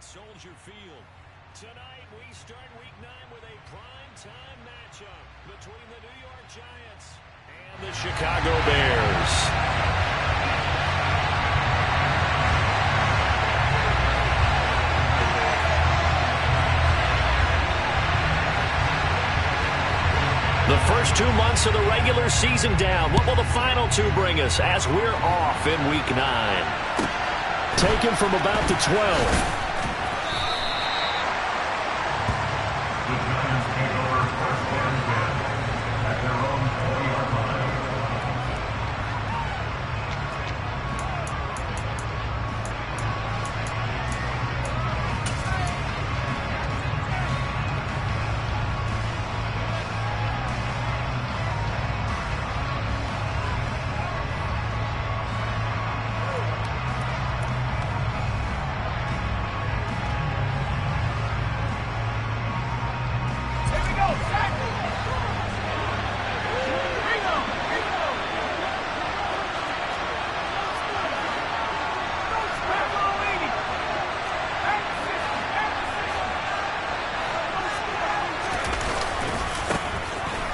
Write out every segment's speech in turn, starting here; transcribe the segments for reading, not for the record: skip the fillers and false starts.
at Soldier Field. Tonight we start Week 9 with a prime-time matchup between the New York Giants and the Chicago Bears. The first 2 months of the regular season down. What will the final 2 bring us as we're off in Week 9? Taken from about the 12.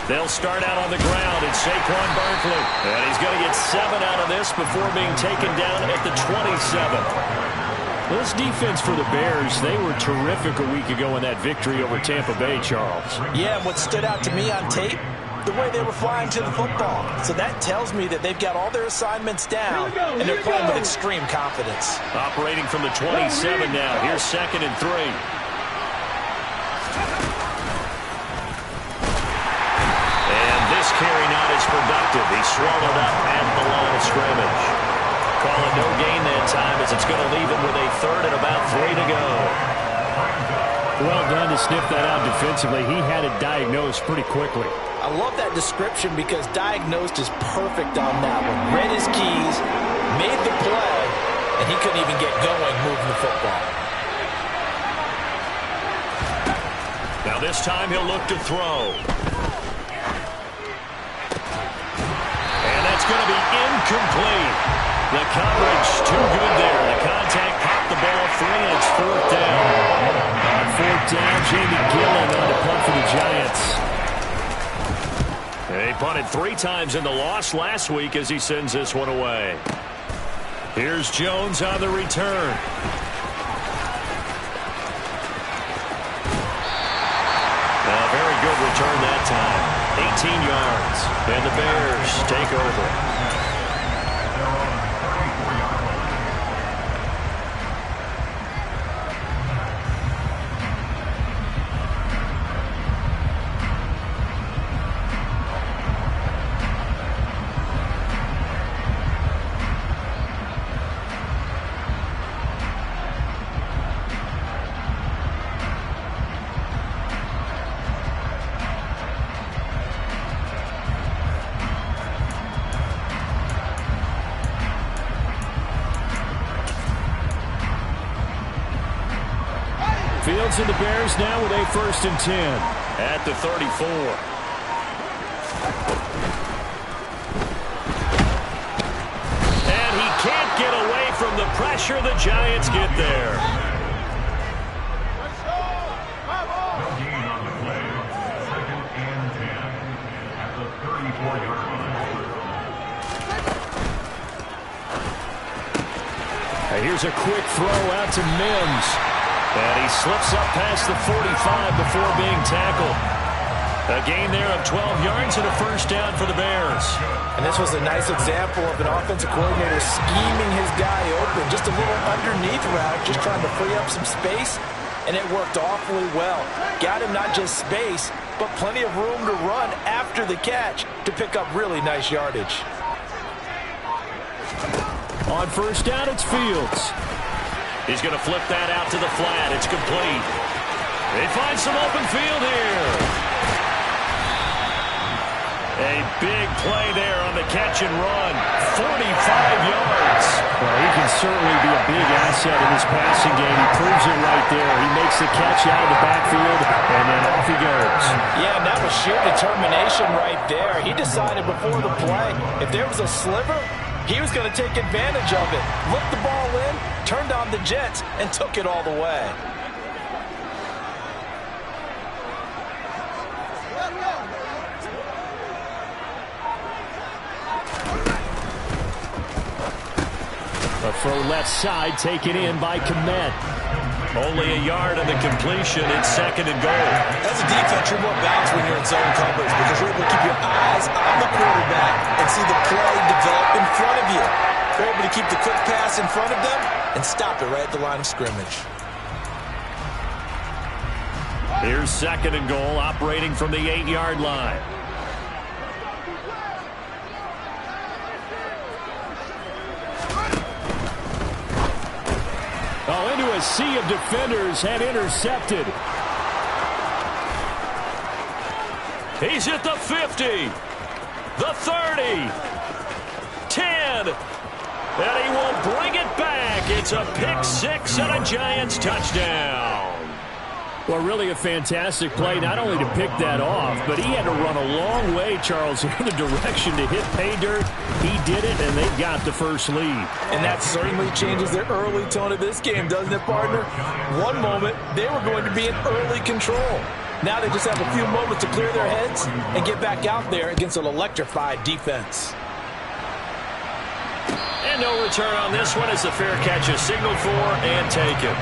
They'll start out on the ground. It's Saquon Barkley. And he's going to get 7 out of this before being taken down at the 27. Well, this defense for the Bears, they were terrific a week ago in that victory over Tampa Bay, Charles. Yeah, and what stood out to me on tape, the way they were flying to the football. So that tells me that they've got all their assignments down, and they're playing with extreme confidence. Operating from the 27 now. Here's 2nd and 3. Carry not as productive. He swallowed up at the line of scrimmage. Call it no gain that time as it's going to leave him with a 3rd and about 3 to go. Well done to sniff that out defensively. He had it diagnosed pretty quickly. I love that description because diagnosed is perfect on that one. Read his keys, made the play, and he couldn't even get going moving the football. Now this time he'll look to throw. It's going to be incomplete. The coverage too good there. The contact popped the ball free, and it's 4th down. On 4th down, Jamie Gillen on the punt for the Giants. They punted 3 times in the loss last week as he sends this one away. Here's Jones on the return. A very good return that time. 18 yards, and the Bears take over. Fields and the Bears now with a 1st and 10 at the 34. And he can't get away from the pressure. The Giants get there. No gain on the play. 2nd and 10 at the 34-yard line. Here's a quick throw out to Mims. And he slips up past the 45 before being tackled. A gain there of 12 yards and a 1st down for the Bears. And this was a nice example of an offensive coordinator scheming his guy open. Just a little underneath route, just trying to free up some space. And it worked awfully well. Got him not just space, but plenty of room to run after the catch to pick up really nice yardage. On 1st down, it's Fields. He's going to flip that out to the flat. It's complete. They find some open field here. A big play there on the catch and run. 45 yards. Well, he can certainly be a big asset in this passing game. He proves it right there. He makes the catch out of the backfield, and then off he goes. Yeah, and that was sheer determination right there. He decided before the play, if there was a sliver, He was going to take advantage of it. Looked the ball in, turned on the Jets, and took it all the way. A throw left side taken in by Kmet. Only a yard on the completion. It's 2nd and goal. As a defense, you're more balanced when you're in zone coverage because you're able to keep your eyes on the quarterback and see the play develop in front of you. You're able to keep the quick pass in front of them and stop it right at the line of scrimmage. Here's 2nd and goal, operating from the 8-yard line. Oh, into a sea of defenders and intercepted. He's at the 50, the 30, 10, and he will bring it back. It's a pick 6 and a Giants touchdown. Well, really a fantastic play, not only to pick that off, but he had to run a long way, Charles, in the direction to hit pay dirt. He did it, and they got the first lead. And that certainly changes the early tone of this game, doesn't it, partner? One moment, they were going to be in early control. Now they just have a few moments to clear their heads and get back out there against an electrified defense. And no return on this one as the fair catch is signaled for and taken.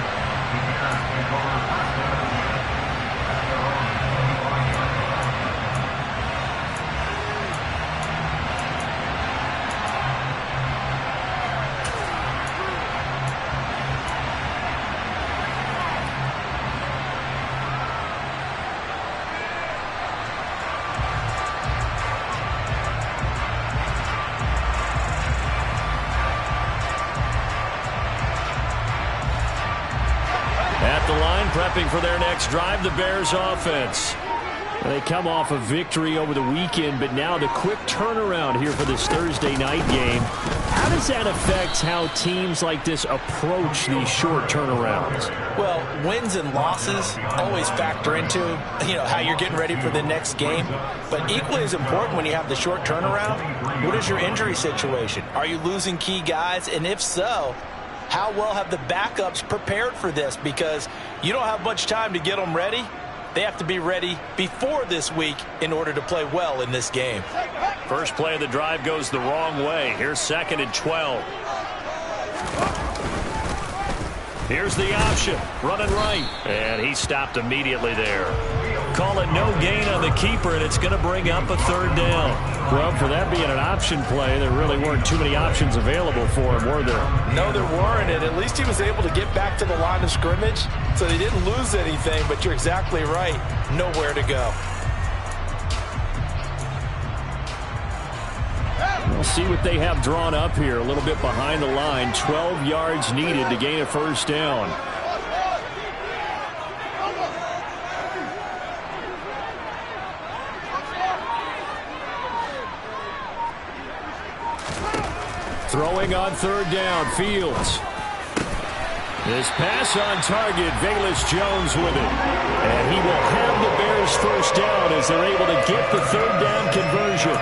Prepping for their next drive, the Bears offense. They come off a victory over the weekend, but now the quick turnaround here for this Thursday night game. How does that affect how teams like this approach these short turnarounds? Well, wins and losses always factor into, how you're getting ready for the next game. But equally as important when you have the short turnaround, what is your injury situation? Are you losing key guys? And if so, how well have the backups prepared for this? Because you don't have much time to get them ready. They have to be ready before this week in order to play well in this game. First play of the drive goes the wrong way. Here's 2nd and 12. Here's the option. Running right. And he stopped immediately there. Call it no gain on the keeper, and it's going to bring up a 3rd down. Well, for that being an option play, there really weren't too many options available for him, were there? No, there weren't, and at least he was able to get back to the line of scrimmage, so they didn't lose anything, but you're exactly right. Nowhere to go. We'll see what they have drawn up here. A little bit behind the line. 12 yards needed to gain a 1st down. Throwing on 3rd down, Fields. This pass on target, Velus Jones with it. And he will have the Bears 1st down as they're able to get the 3rd down conversion.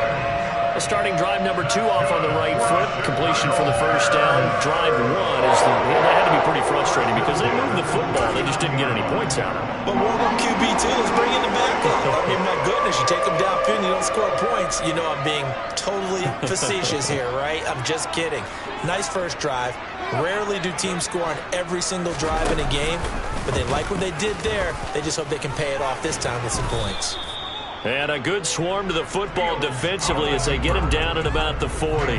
Starting drive number 2 off on the right foot. Completion for the 1st down. Drive 1 is that had to be pretty frustrating because they moved the football. They just didn't get any points out of it. But warm-up QB2, let's bring in the backup. I mean, my goodness, you take them downfield and you don't score points. You know I'm being totally facetious here, right? I'm just kidding. Nice first drive. Rarely do teams score on every single drive in a game, but they like what they did there. They just hope they can pay it off this time with some points. And a good swarm to the football defensively as they get him down at about the 40.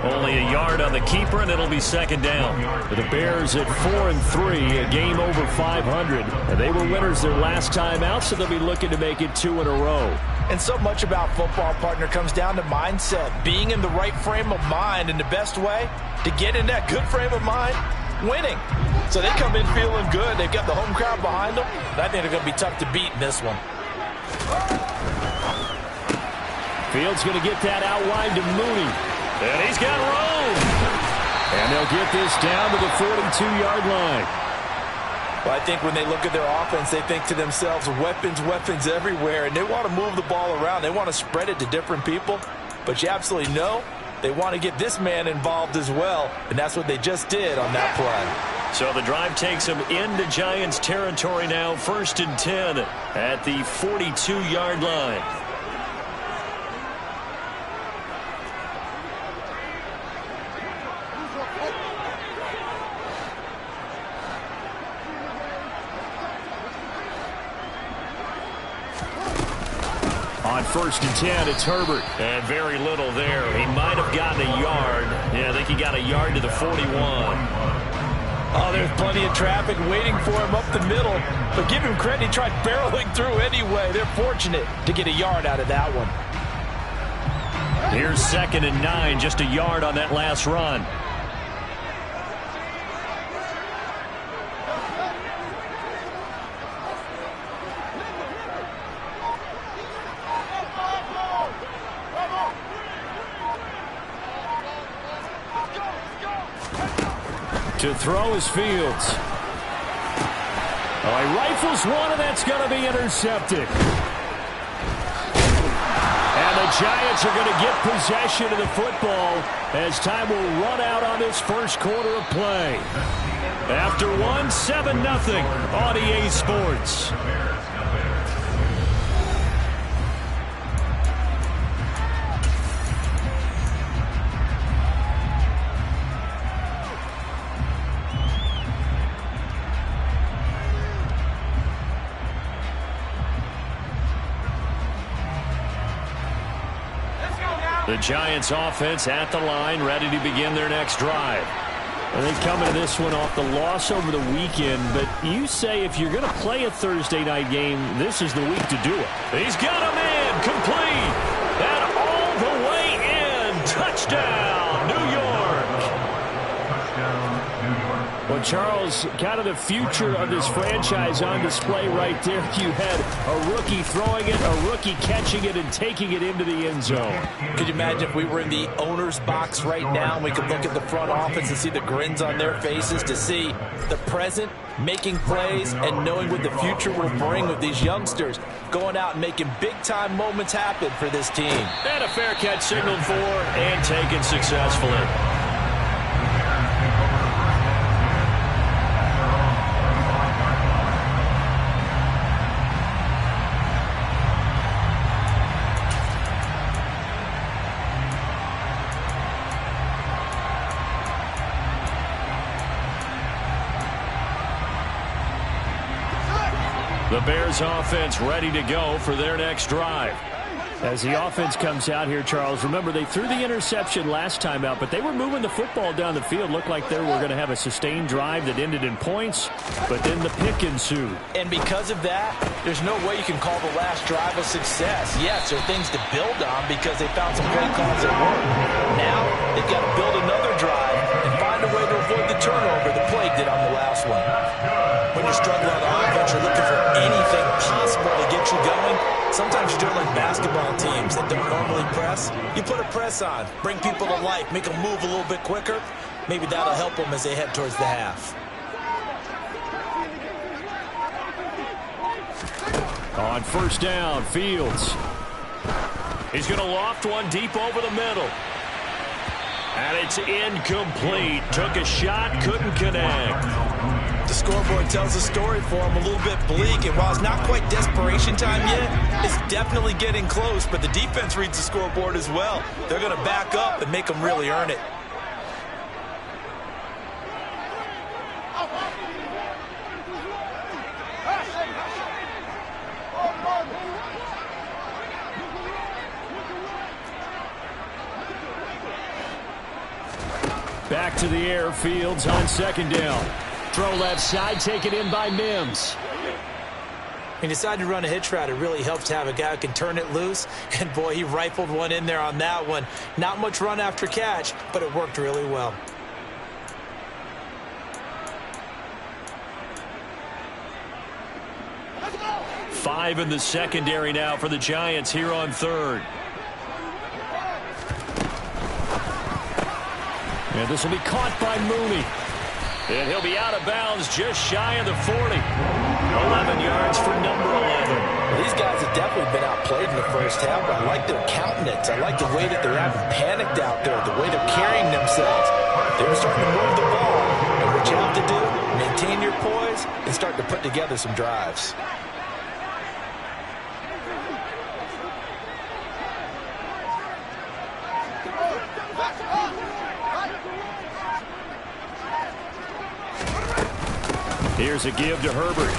Only a yard on the keeper, and it'll be 2nd down. The Bears at 4-3, a game over 500. And they were winners their last time out, so they'll be looking to make it 2 in a row. And so much about football, partner, comes down to mindset. Being in the right frame of mind, and the best way to get in that good frame of mind, winning. So they come in feeling good. They've got the home crowd behind them. And I think they're going to be tough to beat in this one. Fields going to get that out wide to Mooney. And he's got room. And they'll get this down to the 42-yard line. Well, I think when they look at their offense, they think to themselves, weapons, weapons everywhere. And they want to move the ball around. They want to spread it to different people. But you absolutely know they want to get this man involved as well, and that's what they just did on that play. So the drive takes them into Giants territory now, 1st and 10 at the 42-yard line. On 1st and 10, it's Herbert. And very little there. He might have gotten a yard. Yeah, I think he got a yard to the 41. Oh, there's plenty of traffic waiting for him up the middle. But give him credit, he tried barreling through anyway. They're fortunate to get a yard out of that one. Here's 2nd and 9, just a yard on that last run. To throw is Fields. Oh, he rifles one, and that's going to be intercepted. And the Giants are going to get possession of the football as time will run out on this first quarter of play. After 7-0 on EA Sports. The Giants offense at the line, ready to begin their next drive. And they come into this one off the loss over the weekend, but you say if you're going to play a Thursday night game, this is the week to do it. He's got a man complete, and all the way in. Touchdown, New York. Well, Charles, kind of the future of this franchise on display right there. You had a rookie throwing it, a rookie catching it, and taking it into the end zone. Could you imagine if we were in the owner's box right now and we could look at the front office and see the grins on their faces, to see the present making plays and knowing what the future will bring with these youngsters going out and making big-time moments happen for this team. And a fair catch signaled for and taken successfully. The Bears offense ready to go for their next drive. As the offense comes out here, Charles, remember they threw the interception last time out, but they were moving the football down the field. Looked like they were going to have a sustained drive that ended in points, but then the pick ensued. And because of that, there's no way you can call the last drive a success. Yes, there are things to build on because they found some play calls that work. Now they've got to build another drive and find a way to avoid the turnover the Plague did on the last one. When you're struggling on offense, you're looking for anything possible to get you going. Sometimes you're doing like basketball teams that don't normally press. You put a press on, bring people to life, make them move a little bit quicker. Maybe that'll help them as they head towards the half. On 1st down, Fields. He's going to loft one deep over the middle. And it's incomplete. Took a shot, couldn't connect. The scoreboard tells a story for him, a little bit bleak, and while it's not quite desperation time yet, it's definitely getting close, but the defense reads the scoreboard as well. They're going to back up and make them really earn it. Back to the air, Fields on 2nd down. Throw left side, taken in by Mims. He decided to run a hitch route. It really helps to have a guy who can turn it loose. And, boy, he rifled one in there on that one. Not much run after catch, but it worked really well. Five in the secondary now for the Giants here on 3rd. And this will be caught by Mooney. And he'll be out of bounds just shy of the 40. 11 yards for number 11. Well, these guys have definitely been outplayed in the first half, but I like their countenance. I like the way that they're having panicked out there, the way they're carrying themselves. They're starting to move the ball. And what you have to do, maintain your poise and start to put together some drives. Here's a give to Herbert.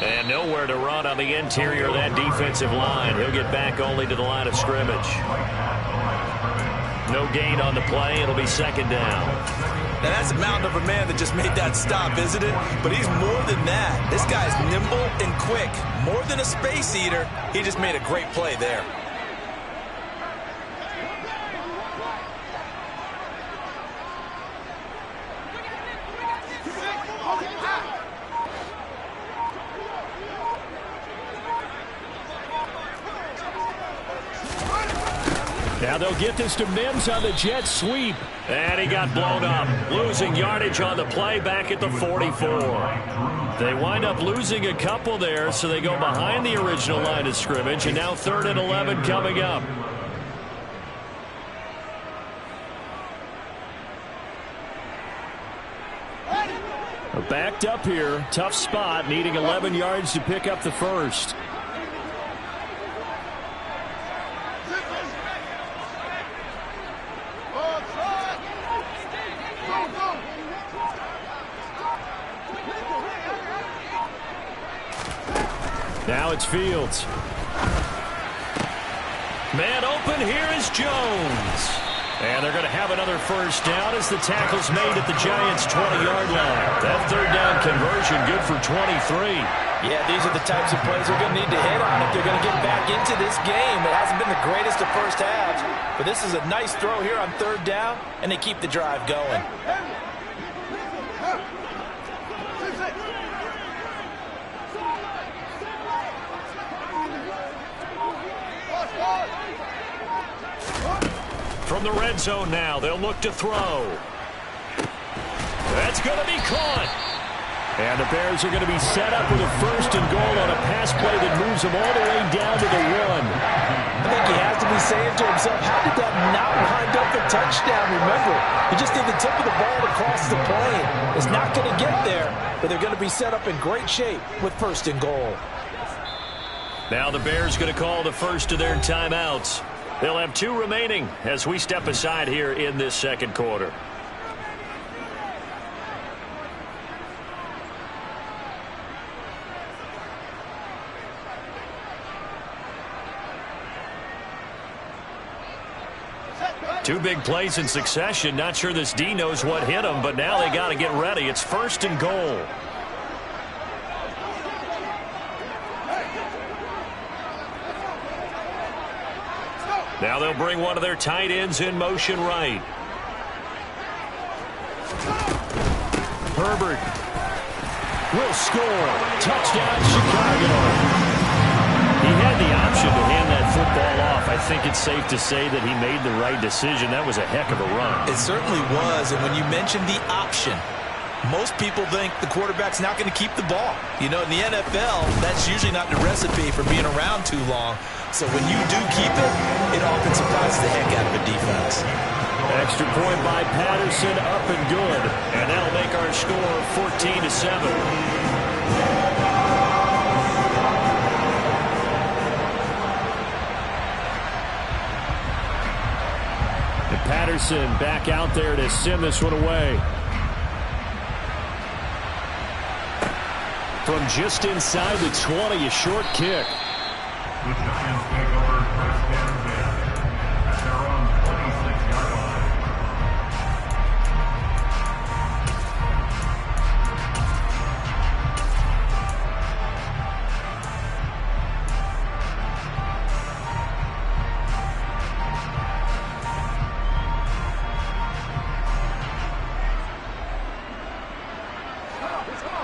And nowhere to run on the interior of that defensive line. He'll get back only to the line of scrimmage. No gain on the play. It'll be second down. Now, that's a mountain of a man that just made that stop, isn't it? But he's more than that. This guy's nimble and quick. More than a space eater. He just made a great play there. Now they'll get this to Mims on the jet sweep. And he got blown up. Losing yardage on the play back at the 44. They wind up losing a couple there, so they go behind the original line of scrimmage. And now 3rd and 11 coming up. Backed up here. Tough spot, needing 11 yards to pick up the first. Now it's Fields. Man open, here is Jones. And they're going to have another first down as the tackle's made at the Giants' 20-yard line. That 3rd down conversion good for 23. Yeah, these are the types of plays they're going to need to hit on if they're going to get back into this game. It hasn't been the greatest of first halves, but this is a nice throw here on 3rd down, and they keep the drive going. From the red zone now, they'll look to throw. That's going to be caught. And the Bears are going to be set up with a 1st and goal on a pass play that moves them all the way down to the 1. I think he has to be saying to himself, how did that not wind up a touchdown? Remember, you just need the tip of the ball to cross the plane. It's not going to get there, but they're going to be set up in great shape with 1st and goal. Now the Bears going to call the first of their timeouts. They'll have 2 remaining as we step aside here in this second quarter. Two big plays in succession. Not sure this D knows what hit him, but now they got to get ready. It's 1st and goal. Now they'll bring one of their tight ends in motion right. Herbert will score. Touchdown, Chicago. He had the option to hand that football off. I think it's safe to say that he made the right decision. That was a heck of a run. It certainly was, and when you mentioned the option, most people think the quarterback's not going to keep the ball. You know, in the NFL, that's usually not the recipe for being around too long. So when you do keep it, it often surprises the heck out of a defense. Extra point by Patterson, up and good. And that'll make our score 14-7. And Patterson back out there to send this one away. From just inside the 20, a short kick. The Giants take over 1st and 10 at their own 26-yard line.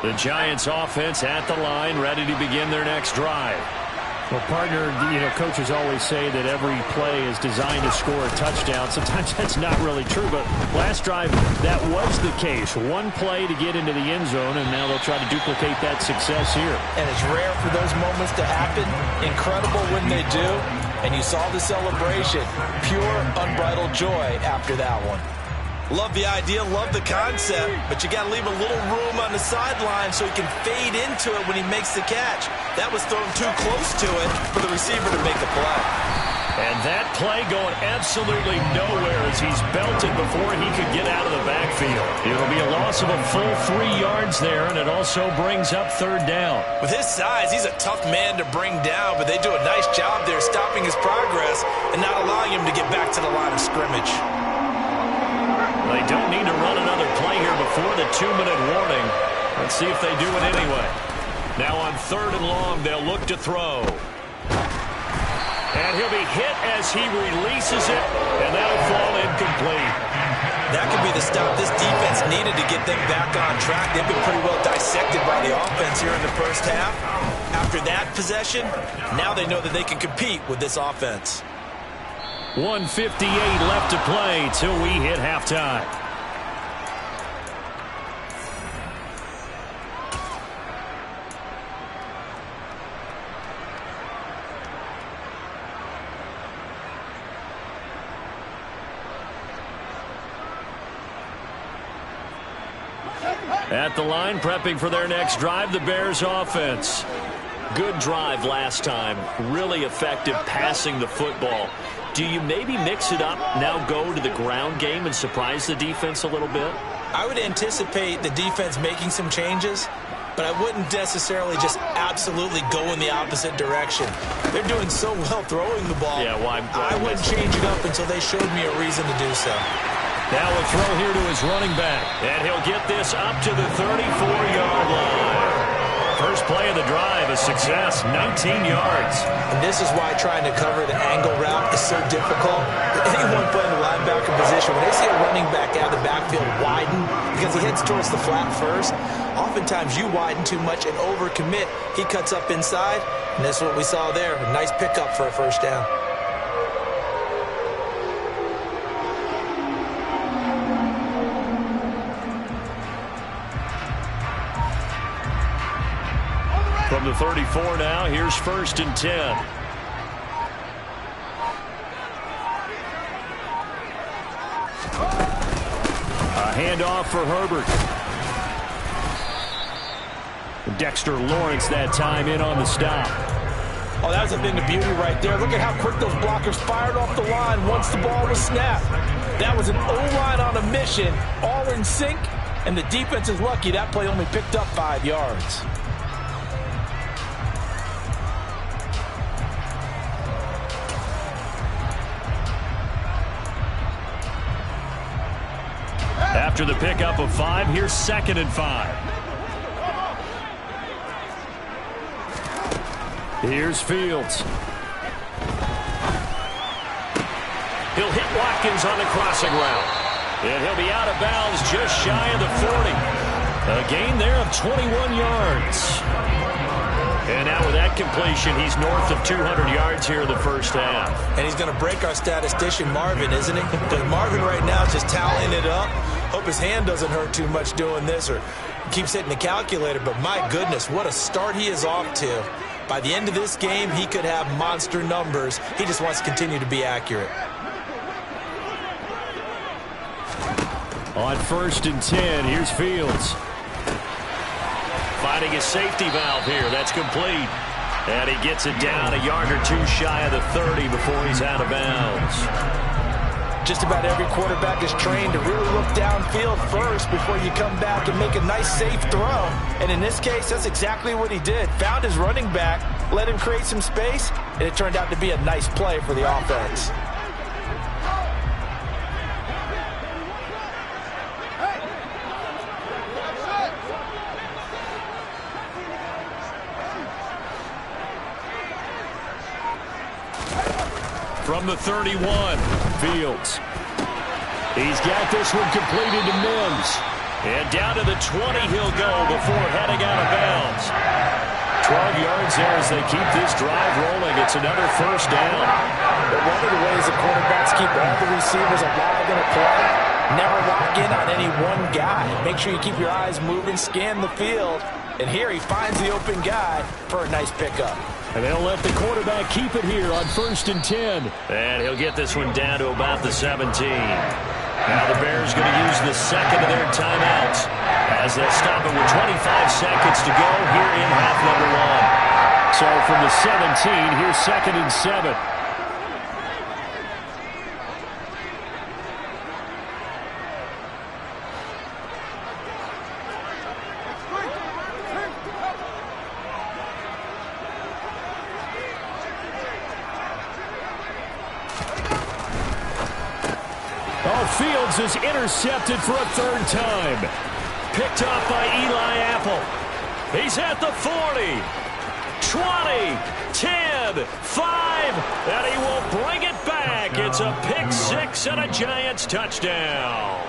The Giants offense at the line, ready to begin their next drive. Well, partner, coaches always say that every play is designed to score a touchdown. Sometimes that's not really true, but last drive, that was the case. One play to get into the end zone, and now they'll try to duplicate that success here. And it's rare for those moments to happen. Incredible when they do. And you saw the celebration. Pure, unbridled joy after that one. Love the idea, love the concept, but you got to leave a little room on the sideline so he can fade into it when he makes the catch. That was thrown too close to it for the receiver to make the play. And that play going absolutely nowhere as he's belted before he could get out of the backfield. It'll be a loss of a full 3 yards there, and it also brings up third down. With his size, he's a tough man to bring down, but they do a nice job there stopping his progress and not allowing him to get back to the line of scrimmage. They don't need to run another play here before the 2-minute warning. Let's see if they do it anyway. Now on 3rd and long, they'll look to throw. And he'll be hit as he releases it, and that'll fall incomplete. That could be the stop this defense needed to get them back on track. They've been pretty well dissected by the offense here in the first half. After that possession, now they know that they can compete with this offense. 1:58 left to play till we hit halftime. At the line, prepping for their next drive, the Bears offense. Good drive last time. Really effective passing the football. Do you maybe mix it up, now go to the ground game and surprise the defense a little bit? I would anticipate the defense making some changes, but I wouldn't necessarily just absolutely go in the opposite direction. They're doing so well throwing the ball. Yeah, well, I wouldn't change it up until they showed me a reason to do so. Now a throw here to his running back, and he'll get this up to the 34-yard line. First play of the drive, a success, 19 yards. And this is why trying to cover the angle route is so difficult. Anyone playing the linebacker position, when they see a running back out of the backfield widen because he heads towards the flat first, oftentimes you widen too much and overcommit. He cuts up inside, and that's what we saw there. A nice pickup for a first down. From the 34 now, here's 1st and 10. A handoff for Herbert. Dexter Lawrence that time in on the stop. Oh, that was a thing of beauty right there. Look at how quick those blockers fired off the line once the ball was snapped. That was an O-line on a mission, all in sync, and the defense is lucky that play only picked up 5 yards. After the pickup of 5, here's 2nd and 5. Here's Fields. He'll hit Watkins on the crossing route. And he'll be out of bounds just shy of the 40. A gain there of 21 yards. And now with that completion, he's north of 200 yards here in the first half. And he's going to break our statistician Marvin, isn't he? Because Marvin right now is just tallying it up. Hope his hand doesn't hurt too much doing this or keeps hitting the calculator. But my goodness, what a start he is off to. By the end of this game, he could have monster numbers. He just wants to continue to be accurate. On 1st and 10, here's Fields. Finding his safety valve here. That's complete. And he gets it down a yard or two shy of the 30 before he's out of bounds. Just about every quarterback is trained to really look downfield first before you come back and make a nice, safe throw. And in this case, that's exactly what he did. Found his running back, let him create some space, and it turned out to be a nice play for the offense. From the 31, Fields. He's got this one completed to Mims. And down to the 20 he'll go before heading out of bounds. 12 yards yards there as they keep this drive rolling. It's another first down. But one of the ways the quarterbacks keep all the receivers alive in a play, never lock in on any one guy. Make sure you keep your eyes moving, scan the field. And here he finds the open guy for a nice pickup. And they'll let the quarterback keep it here on 1st and 10. And he'll get this one down to about the 17. Now the Bears going to use the second of their timeouts as they'll stop it with 25 seconds to go here in half number 1. So from the 17, here's 2nd and 7. Fields is intercepted for a 3rd time. Picked up by Eli Apple. He's at the 40, 20, 10, 5, and he will bring it back. It's a pick 6 and a Giants touchdown.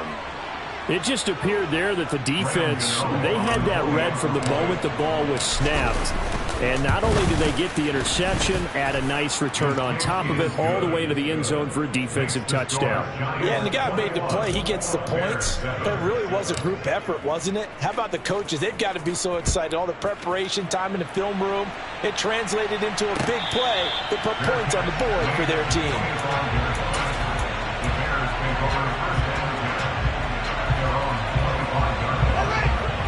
It just appeared there that the defense, they had that read from the moment the ball was snapped. And not only did they get the interception, add a nice return on top of it, all the way to the end zone for a defensive touchdown. Yeah, and the guy made the play. He gets the points. But it really was a group effort, wasn't it? How about the coaches? They've got to be so excited. All the preparation, time in the film room, it translated into a big play that put points on the board for their team.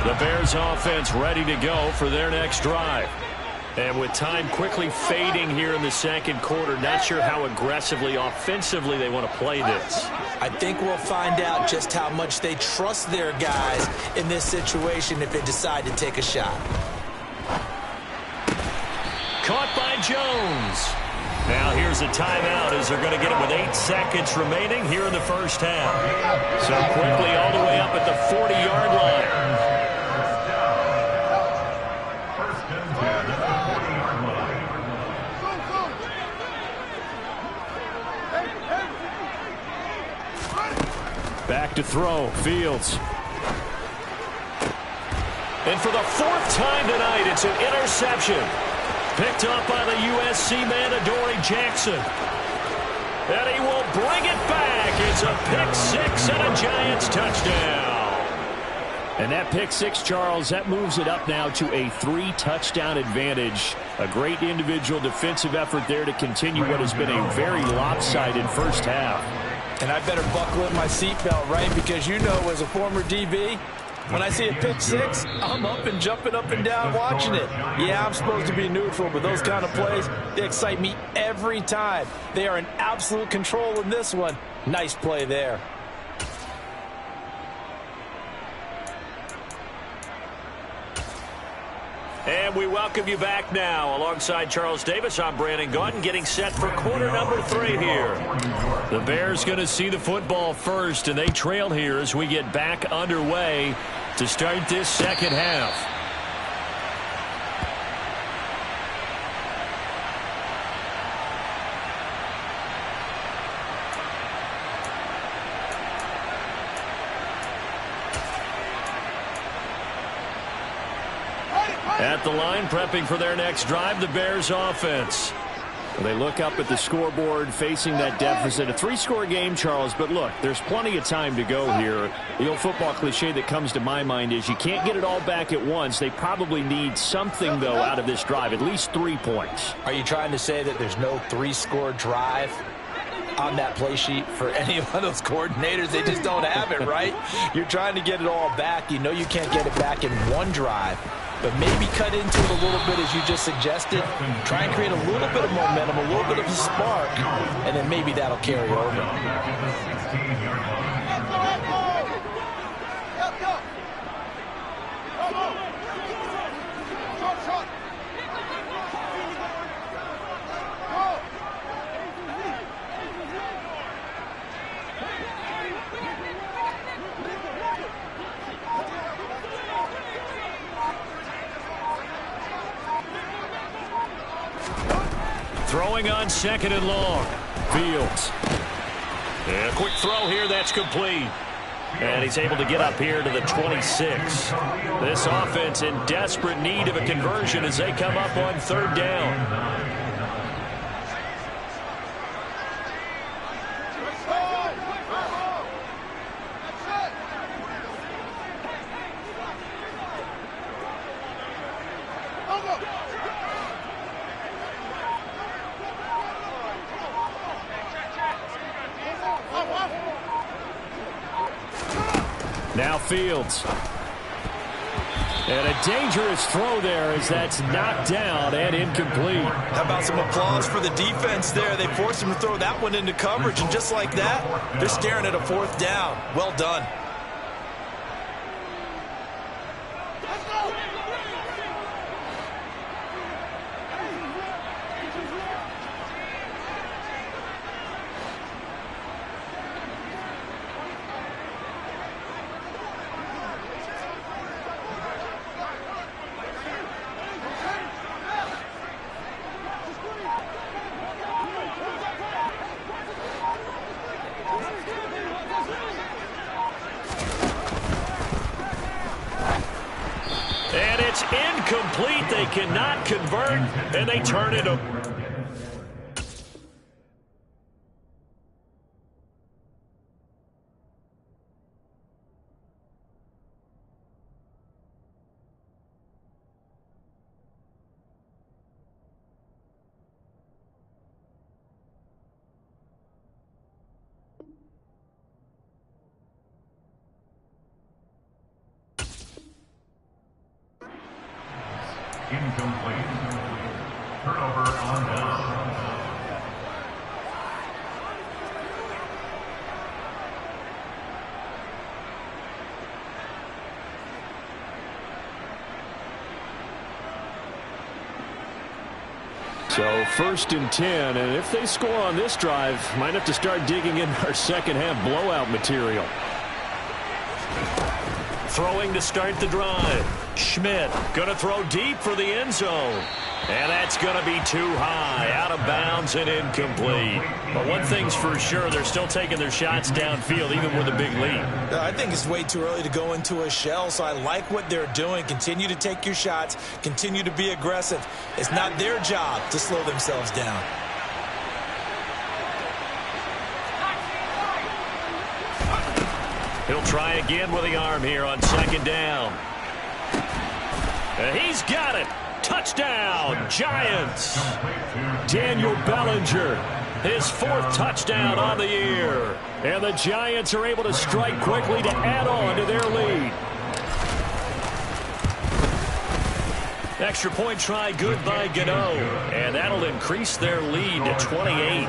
The Bears offense ready to go for their next drive. And with time quickly fading here in the 2nd quarter, not sure how aggressively, offensively they want to play this. I think we'll find out just how much they trust their guys in this situation if they decide to take a shot. Caught by Jones. Now here's a timeout as they're going to get it with 8 seconds remaining here in the 1st half. So quickly all the way up at the 40-yard line. Back to throw, Fields. And for the 4th time tonight, it's an interception. Picked up by the USC man, Adoree Jackson. And he will bring it back. It's a pick 6 and a Giants touchdown. And that pick 6, Charles, that moves it up now to a 3-touchdown advantage. A great individual defensive effort there to continue what has been a very lopsided 1st half. And I better buckle in my seatbelt, right? Because you know, as a former DB, when I see a pick 6, I'm up and jumping up and down watching it. Yeah, I'm supposed to be neutral, but those kind of plays, they excite me every time. They are in absolute control in this one. Nice play there. And we welcome you back now. Alongside Charles Davis, I'm Brandon Gaudin, getting set for quarter number 3 here. The Bears going to see the football first, and they trail here as we get back underway to start this 2nd half. At the line, prepping for their next drive, the Bears offense. Well, they look up at the scoreboard, facing that deficit. A 3-score game, Charles, but look, there's plenty of time to go here. The old football cliche that comes to my mind is you can't get it all back at once. They probably need something, though, out of this drive, at least 3 points. Are you trying to say that there's no 3-score drive on that play sheet for any one of those coordinators? They just don't have it, right? You're trying to get it all back. You know you can't get it back in one drive. But maybe cut into it a little bit, as you just suggested. Try and create a little bit of momentum, a little bit of a spark, and then maybe that'll carry over. Throwing on 2nd and long. Fields. And a quick throw here, that's complete. And he's able to get up here to the 26. This offense in desperate need of a conversion as they come up on third down. Now Fields. And a dangerous throw there as that's knocked down and incomplete. How about some applause for the defense there? They forced him to throw that one into coverage, and just like that, they're staring at a fourth down. Well done. And it's incomplete. They cannot convert, and they turn it over. Incomplete. Turnover on down. So 1st and 10, and if they score on this drive, might have to start digging in our second half blowout material. Throwing to start the drive. Schmidt going to throw deep for the end zone. And that's going to be too high, out of bounds and incomplete. But one thing's for sure, they're still taking their shots downfield, even with a big lead. I think it's way too early to go into a shell, so I like what they're doing. Continue to take your shots. Continue to be aggressive. It's not their job to slow themselves down. He'll try again with the arm here on 2nd down. And he's got it. Touchdown, Giants. Daniel Bellinger, his 4th touchdown on the year. And the Giants are able to strike quickly to add on to their lead. Extra point try good by Gano. And that'll increase their lead to 28.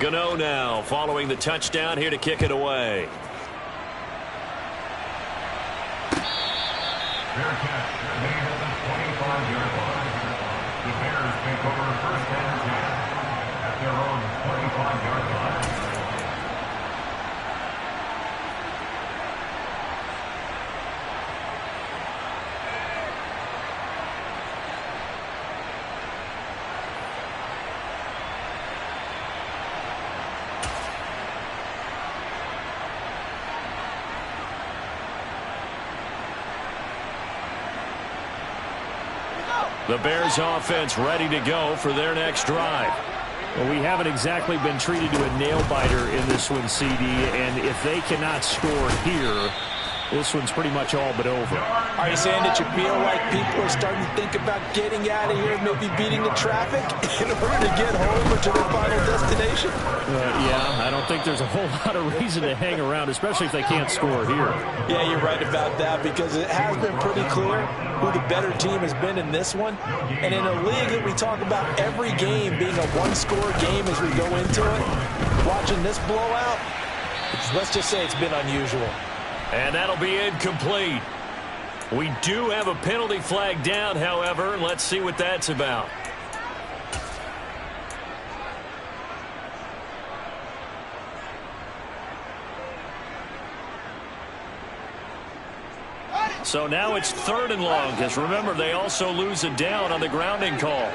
Gano now following the touchdown here to kick it away. Fair catch made at the 25-yard line. The Bears take over 1st and 10 at their own 25-yard line. The Bears offense ready to go for their next drive. Well, we haven't exactly been treated to a nail-biter in this one, CD, and if they cannot score here, this one's pretty much all but over. Are you saying that you feel like people are starting to think about getting out of here, maybe beating the traffic in order to get home or to their final destination? Yeah, I don't think there's a whole lot of reason to hang around, especially if they can't score here. Yeah, you're right about that, because it has been pretty clear who the better team has been in this one. And in a league that we talk about every game being a one-score game as we go into it, watching this blowout, let's just say it's been unusual. And that'll be incomplete. We do have a penalty flag down, however. Let's see what that's about. So now it's 3rd and long, because remember, they also lose a down on the grounding call.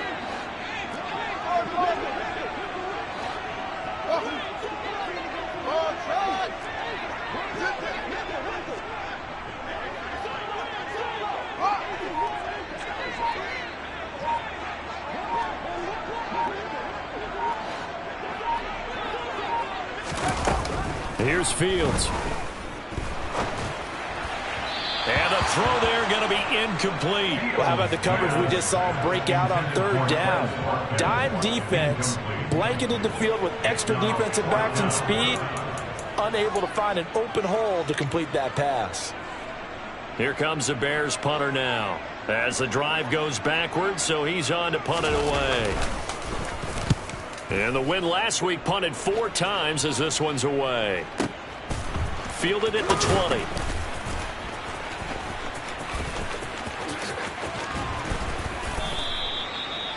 Here's Fields. And the throw there going to be incomplete. Well, how about the coverage we just saw him break out on third down? Dime defense, blanketed the field with extra defensive backs and speed, unable to find an open hole to complete that pass. Here comes the Bears punter now. As the drive goes backwards, so he's on to punt it away. And the win last week punted 4 times as this one's away. Fielded at the 20.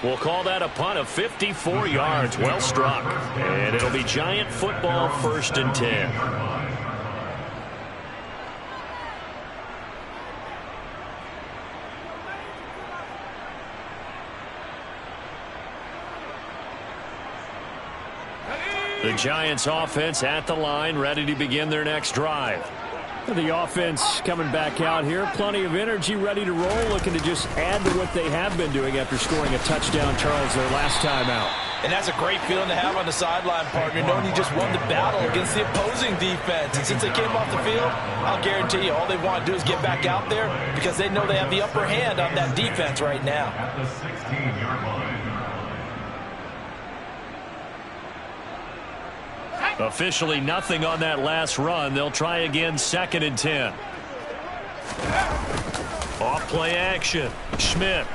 We'll call that a punt of 54 yards. Well struck. And it'll be Giant football, 1st and 10. The Giants offense at the line, ready to begin their next drive. The offense coming back out here. Plenty of energy, ready to roll, looking to just add to what they have been doing after scoring a touchdown, Charles, their last time out. And that's a great feeling to have on the sideline, partner, knowing you just won the battle against the opposing defense. And since they came off the field, I'll guarantee you all they want to do is get back out there because they know they have the upper hand on that defense right now. At the 16-yard line. Officially nothing on that last run. They'll try again, 2nd and 10. Off play action. Schmidt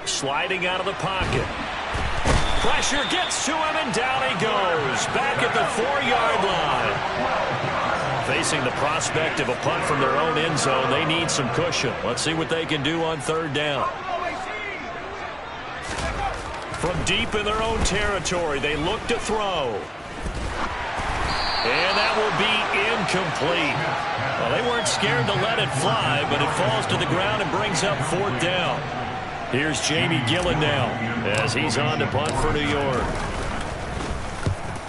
sliding out of the pocket. Pressure gets to him, and down he goes. Back at the 4-yard line. Facing the prospect of a punt from their own end zone, they need some cushion. Let's see what they can do on 3rd down. From deep in their own territory, they look to throw. And that will be incomplete. Well, they weren't scared to let it fly, but it falls to the ground and brings up 4th down. Here's Jamie Gillen now as he's on to punt for New York.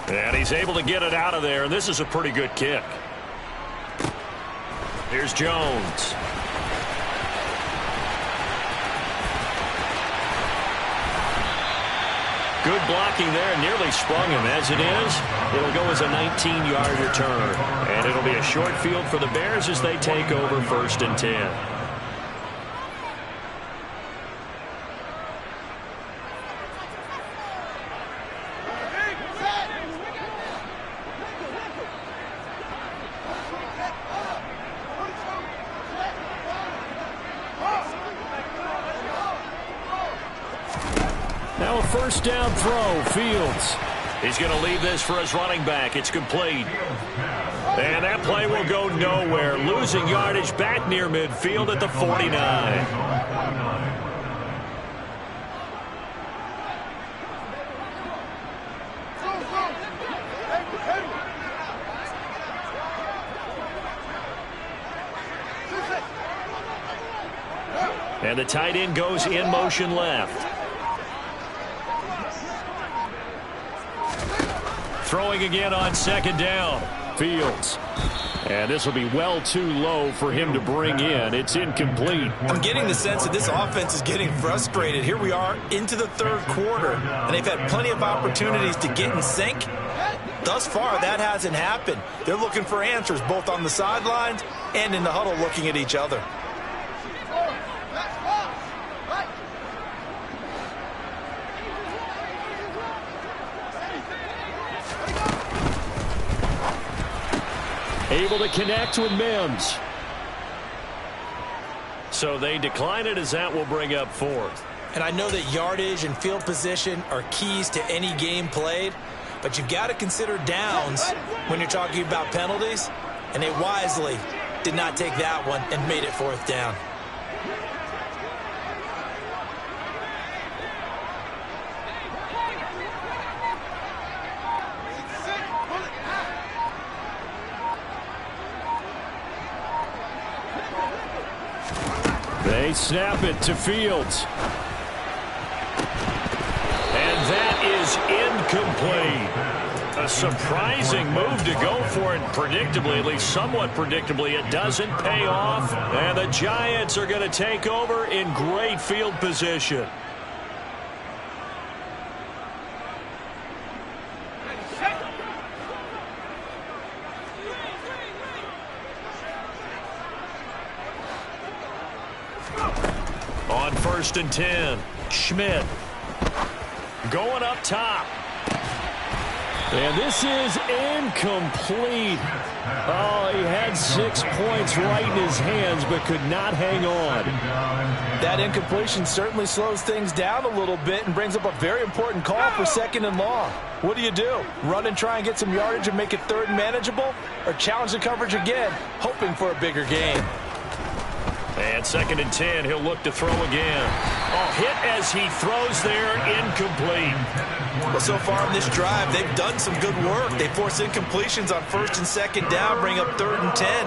And he's able to get it out of there, and this is a pretty good kick. Here's Jones. Good blocking there, nearly sprung him. As it is, it'll go as a 19-yard return. And it'll be a short field for the Bears as they take over 1st and 10. Now a 1st down throw, Fields. He's going to leave this for his running back. It's complete. And that play will go nowhere. Losing yardage back near midfield at the 49. And the tight end goes in motion left. Throwing again on 2nd down. Fields. And this will be well too low for him to bring in. It's incomplete. I'm getting the sense that this offense is getting frustrated. Here we are into the 3rd quarter, and they've had plenty of opportunities to get in sync. Thus far, that hasn't happened. They're looking for answers both on the sidelines and in the huddle looking at each other. Able to connect with Mims. So they decline it as that will bring up 4th. And I know that yardage and field position are keys to any game played, but you've got to consider downs when you're talking about penalties, and they wisely did not take that one and made it 4th down. They snap it to Fields. And that is incomplete. A surprising move to go for it predictably, at least somewhat predictably. It doesn't pay off, and the Giants are going to take over in great field position. 1st and 10. Schmidt going up top. And this is incomplete. Oh, he had 6 points right in his hands, but could not hang on. That incompletion certainly slows things down a little bit and brings up a very important call for 2nd and long. What do? Run and try and get some yardage and make it 3rd and manageable? Or challenge the coverage again, hoping for a bigger gain? And 2nd and 10, he'll look to throw again. Oh, hit as he throws there, incomplete. Well, so far in this drive, they've done some good work. They force incompletions on 1st and 2nd down, bring up 3rd and 10.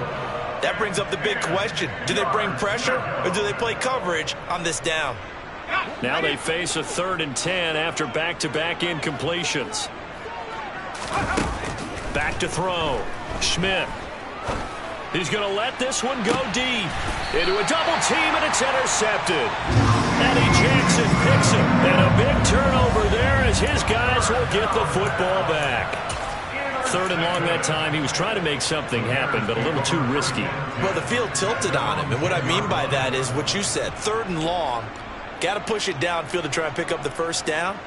That brings up the big question. Do they bring pressure or do they play coverage on this down? Now they face a 3rd and 10 after back-to-back incompletions. Back to throw. Schmidt. He's going to let this one go deep. Into a double team, and it's intercepted. Eddie Jackson picks it. And a big turnover there as his guys will get the football back. 3rd and long that time. He was trying to make something happen, but a little too risky. Well, the field tilted on him, and what I mean by that is what you said. 3rd and long. Got to push it downfield to try and pick up the 1st down.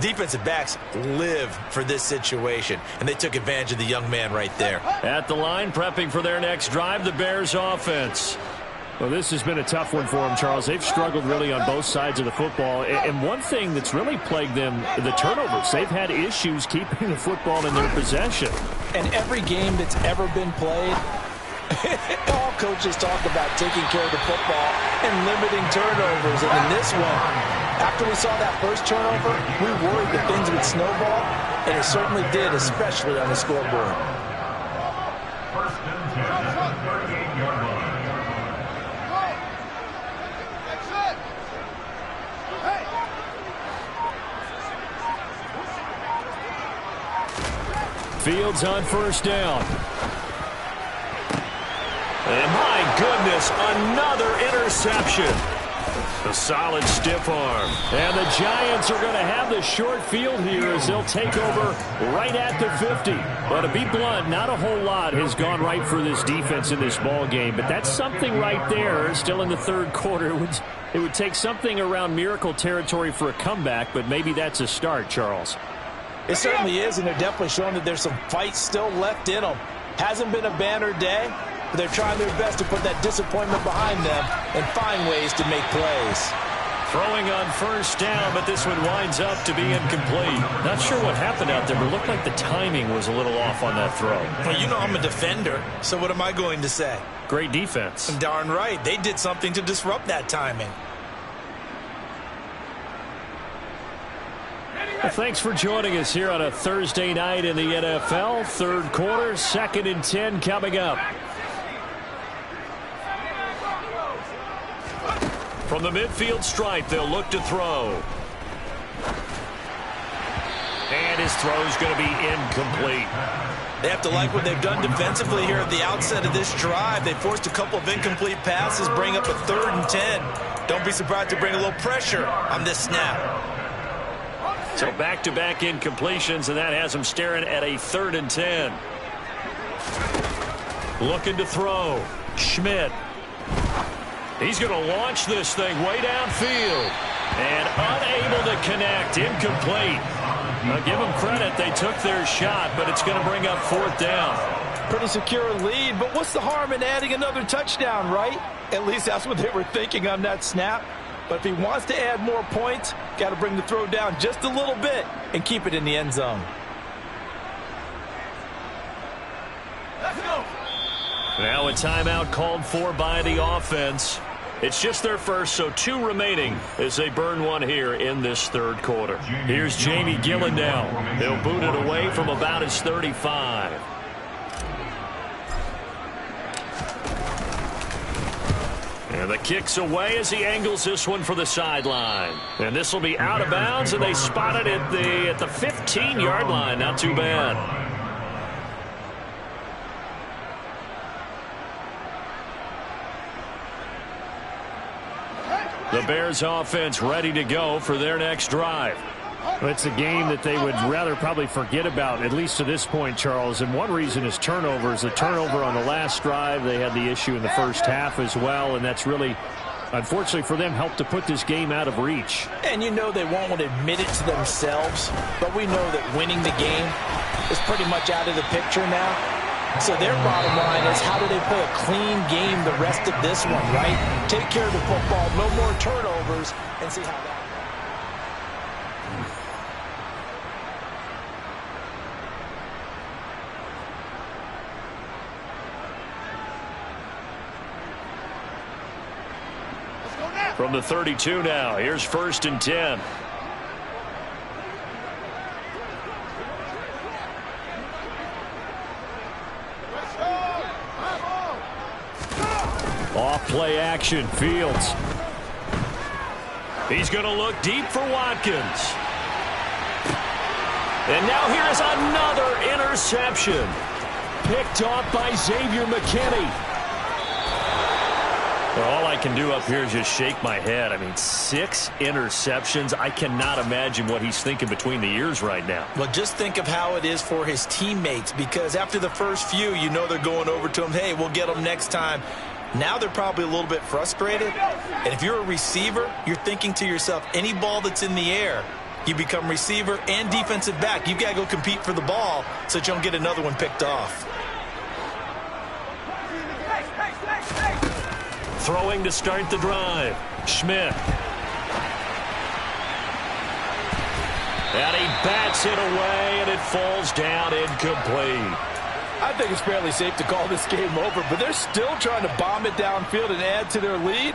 Defensive backs live for this situation, and they took advantage of the young man right there. At the line, prepping for their next drive, the Bears offense. Well, this has been a tough one for them, Charles. They've struggled really on both sides of the football. And one thing that's really plagued them, the turnovers. They've had issues keeping the football in their possession. And every game that's ever been played, all coaches talk about taking care of the football and limiting turnovers. And in this one, after we saw that first turnover, we worried that things would snowball, and it certainly did, especially on the scoreboard. 1st and 10 at the 38-yard line. Fields on 1st down. And my goodness, another interception. A solid stiff arm. And the Giants are going to have the short field here as they'll take over right at the 50. But to be blunt, not a whole lot has gone right for this defense in this ball game. But that's something right there. Still in the 3rd quarter. It would take something around miracle territory for a comeback, but maybe that's a start, Charles. It certainly is, and they're definitely showing that there's some fight still left in them. Hasn't been a banner day, but they're trying their best to put that disappointment behind them and find ways to make plays. Throwing on 1st down, but this one winds up to be incomplete. Not sure what happened out there, but it looked like the timing was a little off on that throw. Well, you know I'm a defender, so what am I going to say? Great defense. Darn right. They did something to disrupt that timing. Well, thanks for joining us here on a Thursday night in the NFL. 3rd quarter, 2nd and 10 coming up. From the midfield stripe, they'll look to throw. And his throw is going to be incomplete. They have to like what they've done defensively here at the outset of this drive. They forced a couple of incomplete passes, bring up a 3rd and 10. Don't be surprised to bring a little pressure on this snap. So back-to-back incompletions, and that has him staring at a 3rd and 10. Looking to throw. Schmidt. He's going to launch this thing way downfield. And unable to connect. Incomplete. Now give them credit. They took their shot, but it's going to bring up 4th down. Pretty secure lead, but what's the harm in adding another touchdown, right? At least that's what they were thinking on that snap. But if he wants to add more points, got to bring the throw down just a little bit and keep it in the end zone. Let's go. Now a timeout called for by the offense. It's just their first, so 2 remaining as they burn one here in this 3rd quarter. Here's Jamie Gillen now. He'll boot it away from about his 35. And the kick's away as he angles this one for the sideline. And this will be out of bounds, and they spot it at the 15-yard line. Not too bad. The Bears offense ready to go for their next drive. Well, it's a game that they would rather probably forget about, at least to this point, Charles. And one reason is turnovers. The turnover on the last drive, they had the issue in the first half as well, and that's really unfortunately for them, helped to put this game out of reach. And you know they won't want to admit it to themselves, but we know that winning the game is pretty much out of the picture now. So their bottom line is, how do they play a clean game the rest of this one, right? Take care of the football, no more turnovers, and see how that... From the 32 now, here's 1st and 10. Off play action, Fields. He's going to look deep for Watkins. And now here is another interception. Picked off by Xavier McKinney. Well, all I can do up here is just shake my head. I mean, 6 interceptions. I cannot imagine what he's thinking between the ears right now. Well, just think of how it is for his teammates, because after the first few, you know they're going over to him, hey, we'll get them next time. Now they're probably a little bit frustrated. And if you're a receiver, you're thinking to yourself, any ball that's in the air, you become receiver and defensive back. You've got to go compete for the ball so that you don't get another one picked off. Throwing to start the drive. Schmidt. And he bats it away, and it falls down incomplete. I think it's fairly safe to call this game over, but they're still trying to bomb it downfield and add to their lead.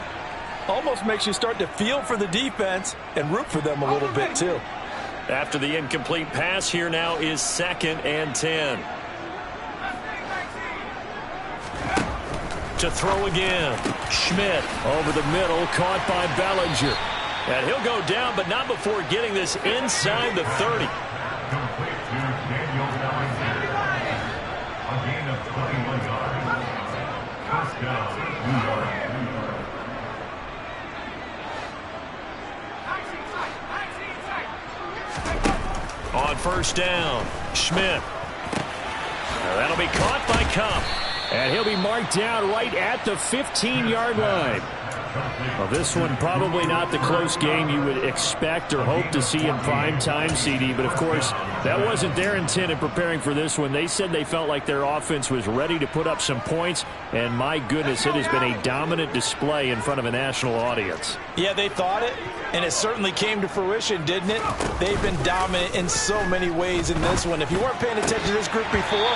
Almost makes you start to feel for the defense and root for them a little bit, too. After the incomplete pass, here now is 2nd and 10. To throw again. Schmidt over the middle, caught by Bellinger. And he'll go down, but not before getting this inside the 30. Complete to Daniel Bellinger. A gain of 21 yards. First down, New York. On 1st down, Schmidt. That'll be caught by Kupp. And he'll be marked down right at the 15-yard line. Well, this one probably not the close game you would expect or hope to see in prime time, CD. But, of course, that wasn't their intent in preparing for this one. They said they felt like their offense was ready to put up some points. And, my goodness, it has been a dominant display in front of a national audience. Yeah, they thought it, and it certainly came to fruition, didn't it? They've been dominant in so many ways in this one. If you weren't paying attention to this group before,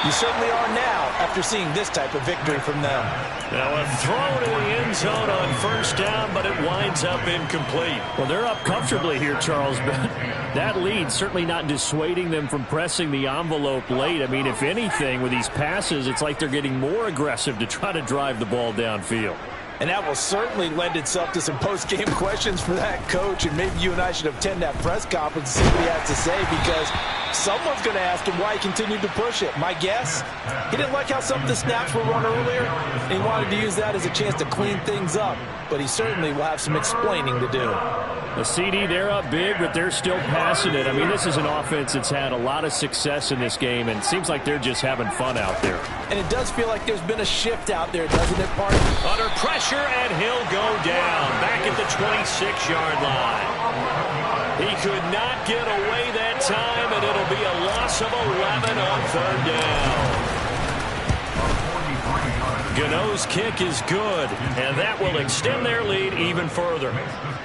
you certainly are now after seeing this type of victory from them. Now a throw to the end zone on 1st down, but it winds up incomplete. Well, they're up comfortably here, Charles, but that lead certainly not dissuading them from pressing the envelope late. I mean, if anything, with these passes, it's like they're getting more aggressive to try to drive the ball downfield. And that will certainly lend itself to some post-game questions for that coach. And maybe you and I should attend that press conference and see what he has to say, because someone's going to ask him why he continued to push it. My guess, he didn't like how some of the snaps were run earlier, and he wanted to use that as a chance to clean things up. But he certainly will have some explaining to do. The CD, they're up big, but they're still passing it. I mean, this is an offense that's had a lot of success in this game, and it seems like they're just having fun out there. And it does feel like there's been a shift out there, doesn't it, Park? Under pressure, and he'll go down back at the 26-yard line. He could not get away that time, and it'll be a loss of 11 on 3rd down. Gano's kick is good, and that will extend their lead even further.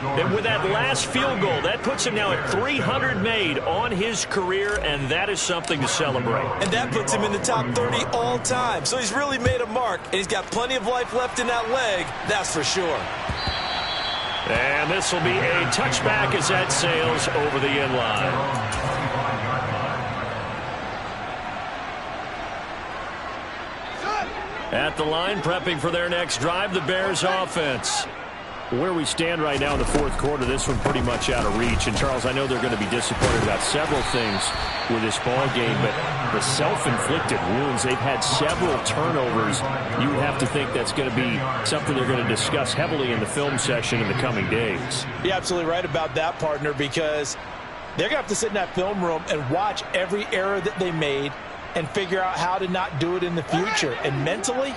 And with that last field goal, that puts him now at 300 made on his career, and that is something to celebrate. And that puts him in the top 30 all time. So he's really made a mark, and he's got plenty of life left in that leg, that's for sure. And this will be a touchback as that sails over the end line. At the line, prepping for their next drive, the Bears offense. Where we stand right now in the 4th quarter, this one pretty much out of reach. And, Charles, I know they're going to be disappointed about several things with this ball game, but the self-inflicted wounds, they've had several turnovers. You would have to think that's going to be something they're going to discuss heavily in the film session in the coming days. You're absolutely right about that, partner, because they're going to have to sit in that film room and watch every error that they made and figure out how to not do it in the future. And mentally,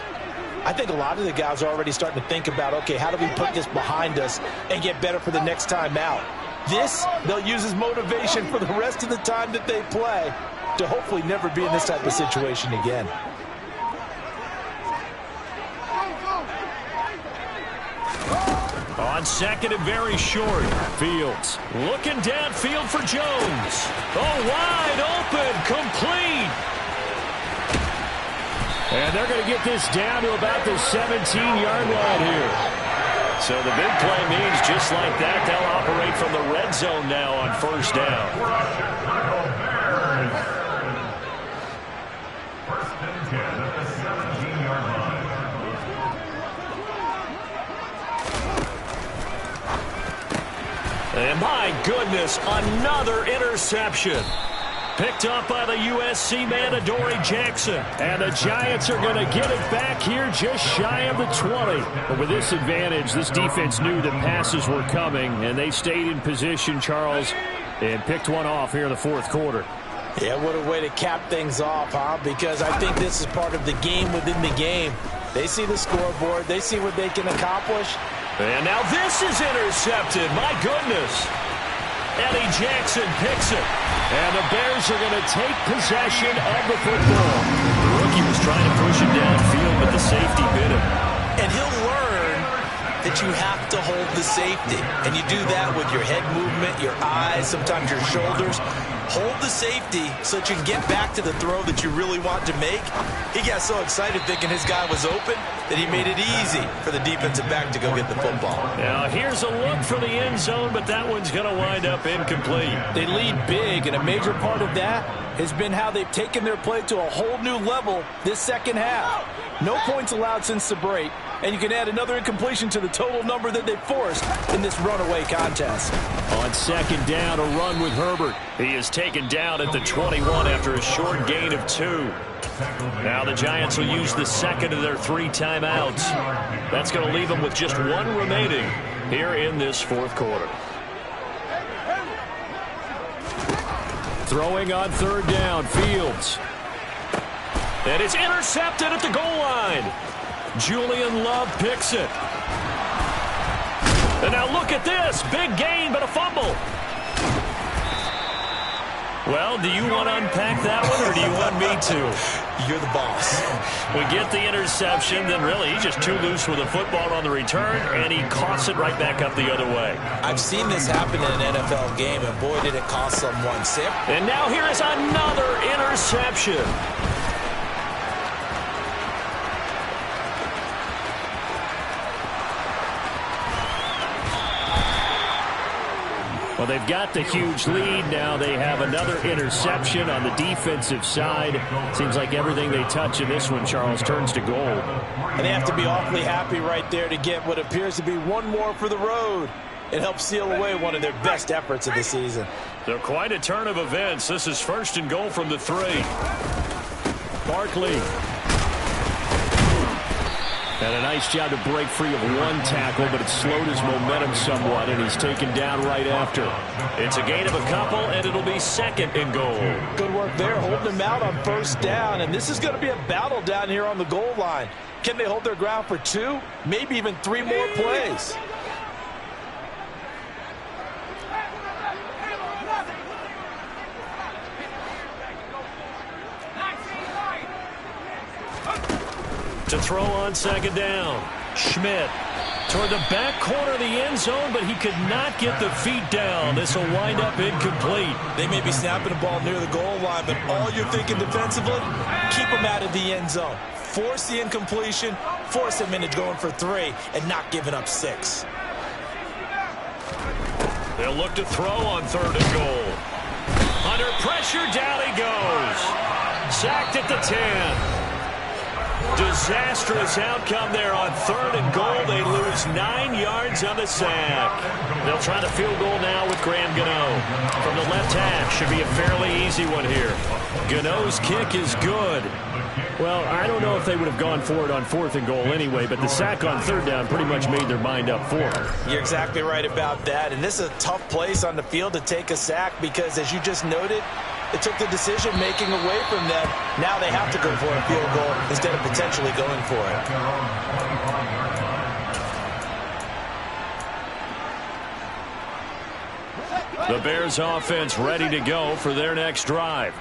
I think a lot of the guys are already starting to think about, okay, how do we put this behind us and get better for the next time out? This, they'll use as motivation for the rest of the time that they play to hopefully never be in this type of situation again. On second and very short, Fields looking downfield for Jones. Oh, wide open, complete. And they're going to get this down to about the 17-yard line here. So the big play means just like that, they'll operate from the red zone now on first down. First and 10 at the 17-yard line. And my goodness, another interception. Picked up by the USC man, Adoree Jackson. And the Giants are going to get it back here just shy of the 20. But with this advantage, this defense knew that passes were coming, and they stayed in position, Charles, and picked one off here in the fourth quarter. Yeah, what a way to cap things off, huh? Because I think this is part of the game within the game. They see the scoreboard. They see what they can accomplish. And now this is intercepted. My goodness. Eddie Jackson picks it. And the Bears are going to take possession of the football. The rookie was trying to push him downfield, but the safety bit him. And he'll learn that you have to hold the safety. And you do that with your head movement, your eyes, sometimes your shoulders. Hold the safety so that you can get back to the throw that you really want to make. He got so excited thinking his guy was open that he made it easy for the defensive back to go get the football. Now here's a look for the end zone, but that one's going to wind up incomplete. They lead big, and a major part of that has been how they've taken their play to a whole new level this second half. No points allowed since the break, and you can add another incompletion to the total number that they forced in this runaway contest. On second down, a run with Herbert. He is taken down at the 21 after a short gain of 2. Now the Giants will use the second of their 3 timeouts. That's going to leave them with just 1 remaining here in this fourth quarter. Throwing on third down, Fields. And it's intercepted at the goal line. Julian Love picks it. And now look at this. Big gain, but a fumble. Well, do you want to unpack that one, or do you want me to? You're the boss. We get the interception, then really he's just too loose with the football on the return, and he coughs it right back up the other way. I've seen this happen in an NFL game, and boy, did it cost someone. And now here is another interception. Well, they've got the huge lead. Now they have another interception on the defensive side. Seems like everything they touch in this one, Charles, turns to gold. And they have to be awfully happy right there to get what appears to be one more for the road. It helps seal away one of their best efforts of the season. So quite a turn of events. This is first and goal from the 3. Barkley. And a nice job to break free of 1 tackle, but it slowed his momentum somewhat, and he's taken down right after. It's a gain of a couple, and it'll be second and goal. Good work there, holding him out on first down, and this is going to be a battle down here on the goal line. Can they hold their ground for 2, maybe even 3 more plays? To throw on second down. Schmidt toward the back corner of the end zone, but he could not get the feet down. This will wind up incomplete. They may be snapping the ball near the goal line, but all you're thinking defensively, keep them out of the end zone. Force the incompletion, force them into going for 3, and not giving up 6. They'll look to throw on third and goal. Under pressure, down he goes. Sacked at the 10. Disastrous outcome there on third and goal. They lose 9 yards on the sack. They'll try the field goal now with Graham Gano. From the left hash, should be a fairly easy one here. Gano's kick is good. Well, I don't know if they would have gone for it on fourth and goal anyway, but the sack on third down pretty much made their mind up for it. You're exactly right about that, and this is a tough place on the field to take a sack because, as you just noted, They took the decision-making away from them. Now they have to go for a field goal instead of potentially going for it. The Bears offense ready to go for their next drive.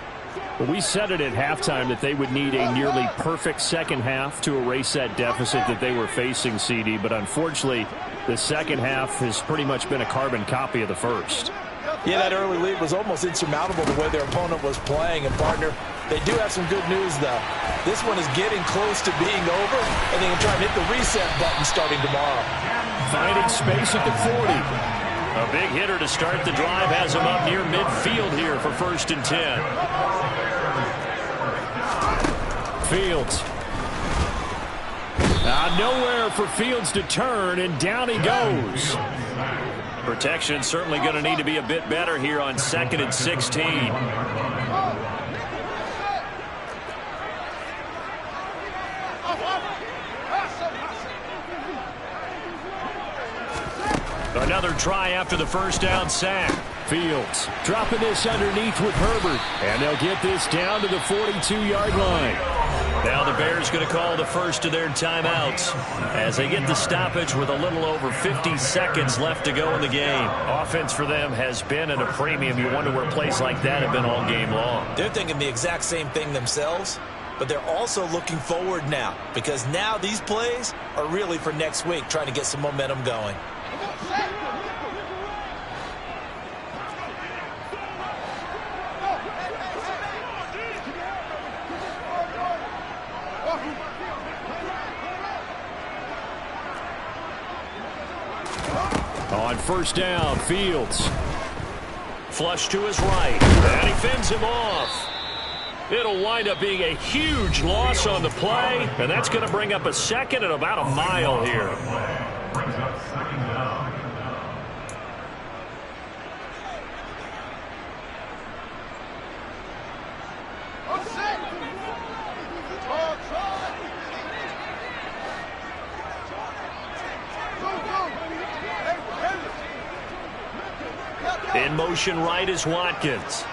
Well, we said it at halftime that they would need a nearly perfect second half to erase that deficit that they were facing, CD. But unfortunately, the second half has pretty much been a carbon copy of the first. Yeah, that early lead was almost insurmountable the way their opponent was playing. And, partner, they do have some good news, though. This one is getting close to being over, and they can try and hit the reset button starting tomorrow. Finding space at the 40. A big hitter to start the drive has him up near midfield here for 1st and 10. Fields. Nowhere for Fields to turn, and down he goes. Protection certainly going to need to be a bit better here on 2nd and 16. Another try after the first down sack. Fields dropping this underneath with Herbert, and they'll get this down to the 42-yard line. Now the Bears going to call the first of their timeouts as they get the stoppage with a little over 50 seconds left to go in the game. Offense for them has been at a premium. You wonder where plays like that have been all game long. They're thinking the exact same thing themselves, but they're also looking forward now because now these plays are really for next week, trying to get some momentum going. On first down, Fields. Flush to his right, and he fends him off. It'll wind up being a huge loss on the play, and that's going to bring up a second and about a mile here. Brings up 2nd down. In motion right is Watkins.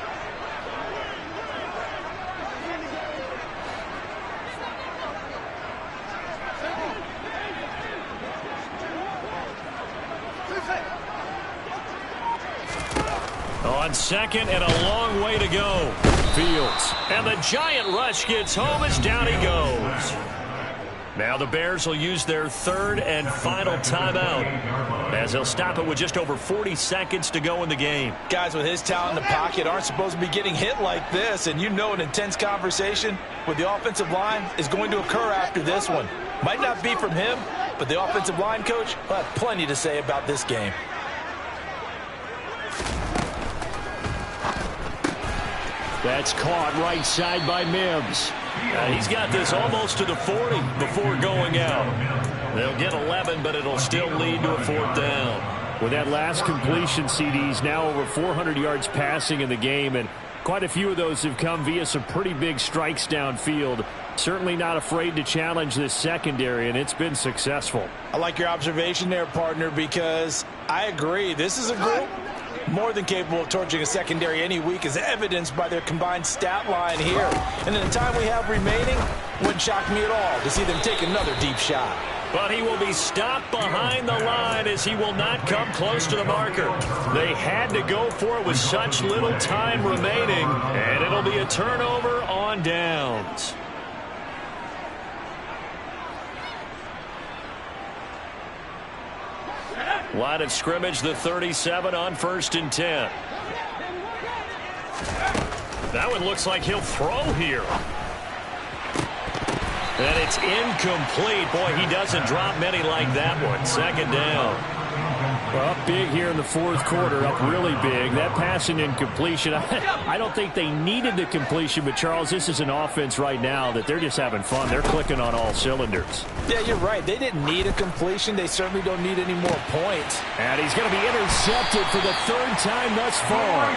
On 2nd and a long way to go. Fields. And the giant rush gets home as down he goes. Now the Bears will use their 3rd and final timeout as they'll stop it with just over 40 seconds to go in the game. Guys with his talent in the pocket aren't supposed to be getting hit like this, and you know an intense conversation with the offensive line is going to occur after this one. Might not be from him, but the offensive line coach will have plenty to say about this game. That's caught right side by Mims. He's got this almost to the 40 before going out. They'll get 11, but it'll still lead to a 4th down. With that last completion, CDs now over 400 yards passing in the game, and quite a few of those have come via some pretty big strikes downfield. Certainly not afraid to challenge this secondary, and it's been successful. I like your observation there, partner, because I agree. This is a group more than capable of torching a secondary any week, as evidenced by their combined stat line here. And in the time we have remaining, wouldn't shock me at all to see them take another deep shot. But he will be stopped behind the line as he will not come close to the marker. They had to go for it with such little time remaining, and it'll be a turnover on downs. Line of scrimmage, the 37 on 1st and 10. That one looks like he'll throw here. And it's incomplete. Boy, he doesn't drop many like that one. 2nd down. Well, up big here in the 4th quarter, up really big. That passing incompletion, I don't think they needed the completion, but Charles, this is an offense right now that they're just having fun. They're clicking on all cylinders. Yeah, you're right. They didn't need a completion. They certainly don't need any more points. And he's going to be intercepted for the 3rd time thus far.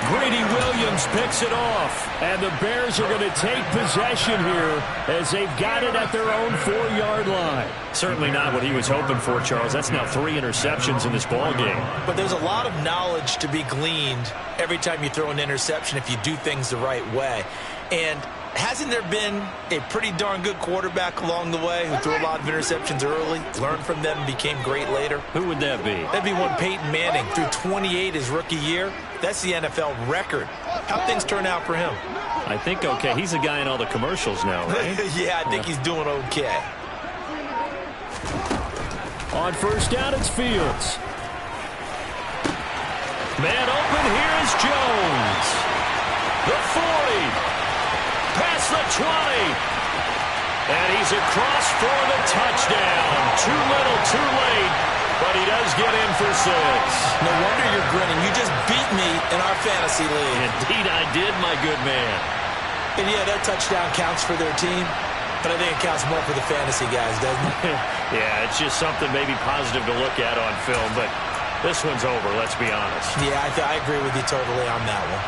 Greedy Williams picks it off. And the Bears are going to take possession here as they've got it at their own 4-yard line. Certainly not what he was hoping for, Charles. That's now 3 interceptions in this ball game. But there's a lot of knowledge to be gleaned every time you throw an interception if you do things the right way. And hasn't there been a pretty darn good quarterback along the way who threw a lot of interceptions early, learned from them, became great later? Who would that be? That'd be one Peyton Manning. Threw 28 his rookie year. That's the NFL record. How'd things turn out for him? I think okay. He's a guy in all the commercials now, right? Yeah, I think he's doing okay. On first down, it's Fields. Man open, here is Jones. The 40. Past the 20. And he's across for the touchdown. Too little, too late. But he does get in for 6. No wonder you're grinning. You just beat me in our fantasy league. Indeed I did, my good man. And yeah, their touchdown counts for their team. But I think it counts more for the fantasy guys, doesn't it? Yeah, it's just something maybe positive to look at on film. But this one's over, let's be honest. Yeah, I agree with you totally on that one.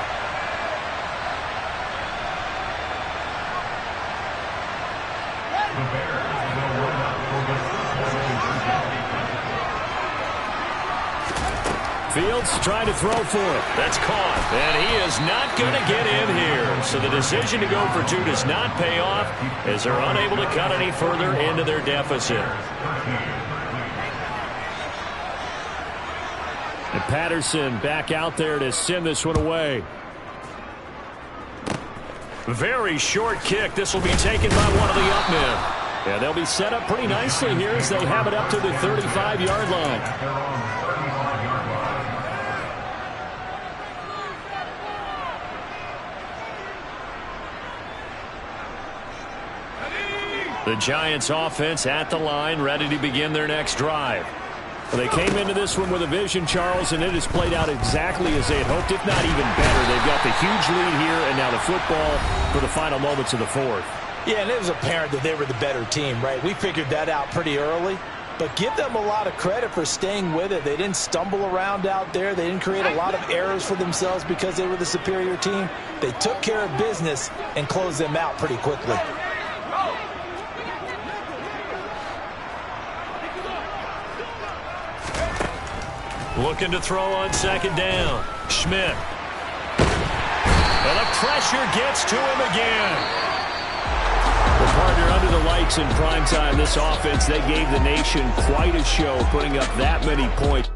Fields trying to throw for it. That's caught. And he is not going to get in here. So the decision to go for 2 does not pay off as they're unable to cut any further into their deficit. And Patterson back out there to send this one away. Very short kick. This will be taken by one of the up men. Yeah, they'll be set up pretty nicely here as they have it up to the 35-yard line. The Giants offense at the line, ready to begin their next drive. Well, they came into this one with a vision, Charles, and it has played out exactly as they had hoped, if not even better. They've got the huge lead here, and now the football for the final moments of the 4th. Yeah, and it was apparent that they were the better team, right? We figured that out pretty early. But give them a lot of credit for staying with it. They didn't stumble around out there. They didn't create a lot of errors for themselves because they were the superior team. They took care of business and closed them out pretty quickly. Looking to throw on 2nd down. Schmidt. And the pressure gets to him again. Well, partner, under the lights in prime time, this offense, they gave the nation quite a show, putting up that many points.